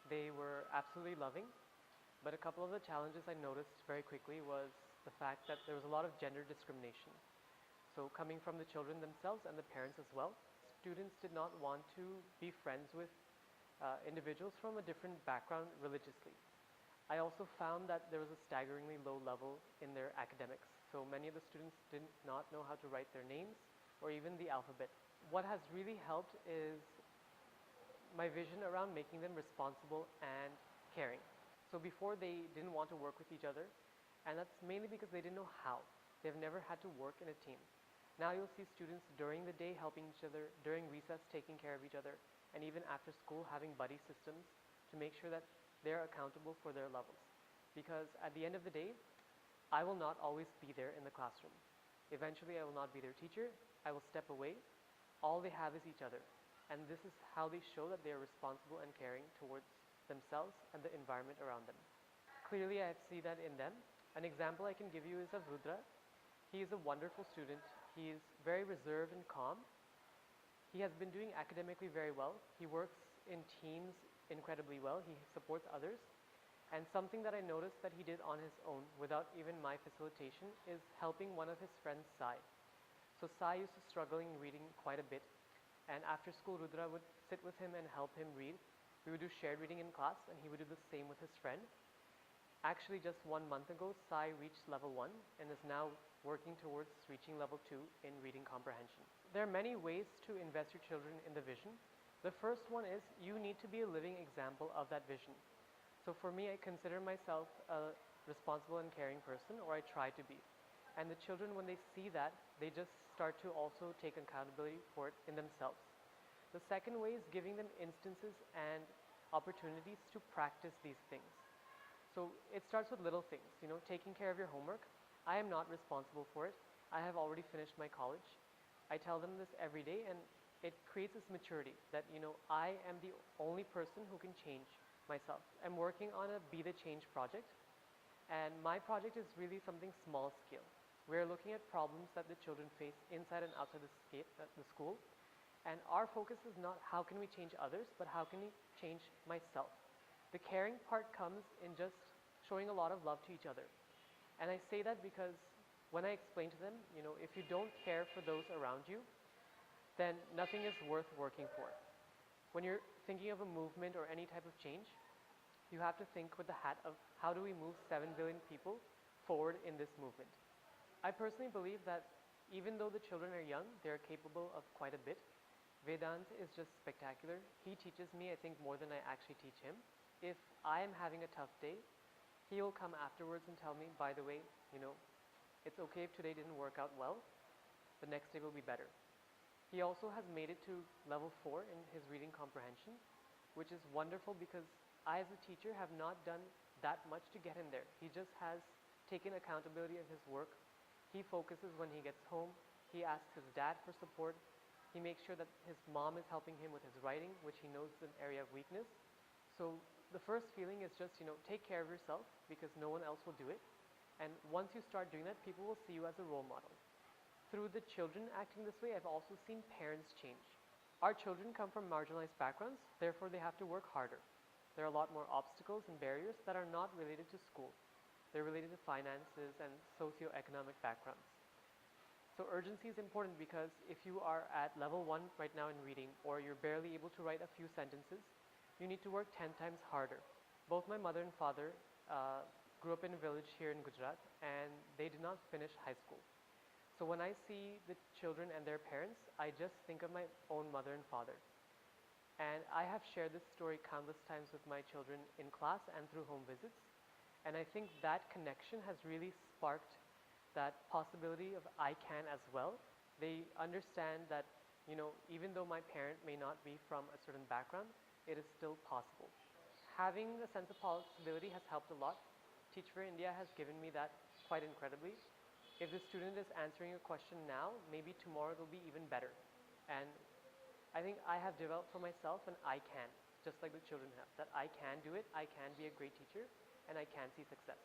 They were absolutely loving, but a couple of the challenges I noticed very quickly was the fact that there was a lot of gender discrimination. So coming from the children themselves and the parents as well, students did not want to be friends with individuals from a different background religiously. I also found that there was a staggeringly low level in their academics. So many of the students did not know how to write their names or even the alphabet. What has really helped is my vision around making them responsible and caring. So before they didn't want to work with each other, and that's mainly because they didn't know how. They've never had to work in a team. Now you'll see students during the day helping each other, during recess taking care of each other, and even after school having buddy systems to make sure that they're accountable for their levels. Because at the end of the day, I will not always be there in the classroom. Eventually I will not be their teacher, I will step away. All they have is each other. And this is how they show that they are responsible and caring towards themselves and the environment around them. Clearly I see that in them. An example I can give you is of Rudra. He is a wonderful student. He is very reserved and calm. He has been doing academically very well. He works in teams incredibly well. He supports others. And something that I noticed that he did on his own without even my facilitation is helping one of his friends, Sai. So Sai used to struggle in reading quite a bit. And after school, Rudra would sit with him and help him read. We would do shared reading in class and he would do the same with his friend. Actually, just 1 month ago, Sai reached level 1 and is now working towards reaching level 2 in reading comprehension. There are many ways to invest your children in the vision. The first one is you need to be a living example of that vision. So for me, I consider myself a responsible and caring person, or I try to be. And the children, when they see that, they just start to also take accountability for it in themselves. The second way is giving them instances and opportunities to practice these things. So it starts with little things, taking care of your homework. I am not responsible for it. I have already finished my college. I tell them this every day, and it creates this maturity that, I am the only person who can change myself. I'm working on a Be the Change project, and my project is really something small scale. We're looking at problems that the children face inside and outside the school, and our focus is not how can we change others, but how can we change myself. The caring part comes in just showing a lot of love to each other. And I say that because when I explain to them, if you don't care for those around you, then nothing is worth working for. When you're thinking of a movement or any type of change, you have to think with the hat of how do we move 7 billion people forward in this movement. I personally believe that even though the children are young, they're capable of quite a bit. Vedant is just spectacular. He teaches me, I think, more than I actually teach him. If I am having a tough day, he will come afterwards and tell me, by the way, it's okay if today didn't work out well, the next day will be better. He also has made it to level 4 in his reading comprehension, which is wonderful because I as a teacher have not done that much to get him there. He just has taken accountability of his work. He focuses when he gets home. He asks his dad for support. He makes sure that his mom is helping him with his writing, which he knows is an area of weakness. So the first feeling is just, take care of yourself because no one else will do it. And once you start doing that, people will see you as a role model. Through the children acting this way, I've also seen parents change. Our children come from marginalized backgrounds, therefore they have to work harder. There are a lot more obstacles and barriers that are not related to school. They're related to finances and socioeconomic backgrounds. So urgency is important because if you are at level 1 right now in reading, or you're barely able to write a few sentences, you need to work 10 times harder. Both my mother and father grew up in a village here in Gujarat, and they did not finish high school. So when I see the children and their parents, I just think of my own mother and father. And I have shared this story countless times with my children in class and through home visits. And I think that connection has really sparked that possibility of I can as well. They understand that, even though my parent may not be from a certain background, it is still possible. Having a sense of possibility has helped a lot. Teach for India has given me that quite incredibly. If the student is answering a question now, maybe tomorrow it'll be even better. And I think I have developed for myself an I can, just like the children have, that I can do it, I can be a great teacher, and I can see success.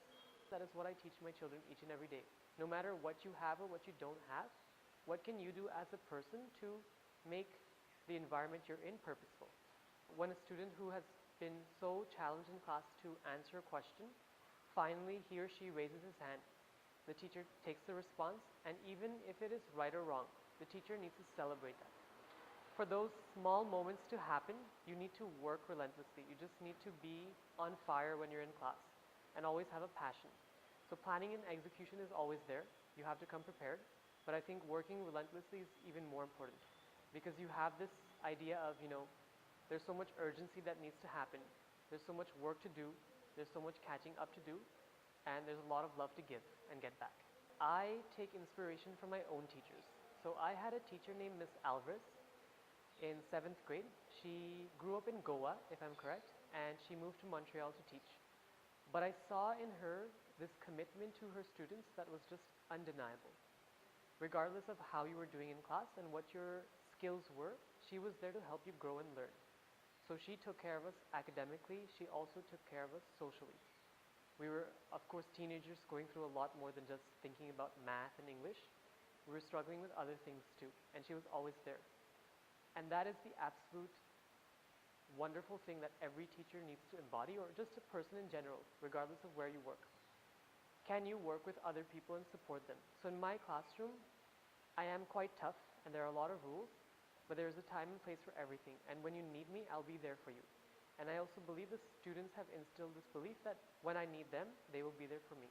That is what I teach my children each and every day. No matter what you have or what you don't have, what can you do as a person to make the environment you're in purposeful? When a student who has been so challenged in class to answer a question, finally he or she raises his hand. The teacher takes the response, and even if it is right or wrong, the teacher needs to celebrate that. For those small moments to happen, you need to work relentlessly. You just need to be on fire when you're in class and always have a passion. So planning and execution is always there. You have to come prepared. But I think working relentlessly is even more important because you have this idea of, there's so much urgency that needs to happen. There's so much work to do. There's so much catching up to do. And there's a lot of love to give and get back. I take inspiration from my own teachers. So I had a teacher named Miss Alvarez in 7th grade. She grew up in Goa, if I'm correct, and she moved to Montreal to teach. But I saw in her this commitment to her students that was just undeniable. Regardless of how you were doing in class and what your skills were, she was there to help you grow and learn. So she took care of us academically. She also took care of us socially. We were, of course, teenagers going through a lot more than just thinking about math and English. We were struggling with other things too, and she was always there. And that is the absolute wonderful thing that every teacher needs to embody, or just a person in general, regardless of where you work. Can you work with other people and support them? So in my classroom, I am quite tough, and there are a lot of rules, but there is a time and place for everything. And when you need me, I'll be there for you. And I also believe the students have instilled this belief that when I need them, they will be there for me.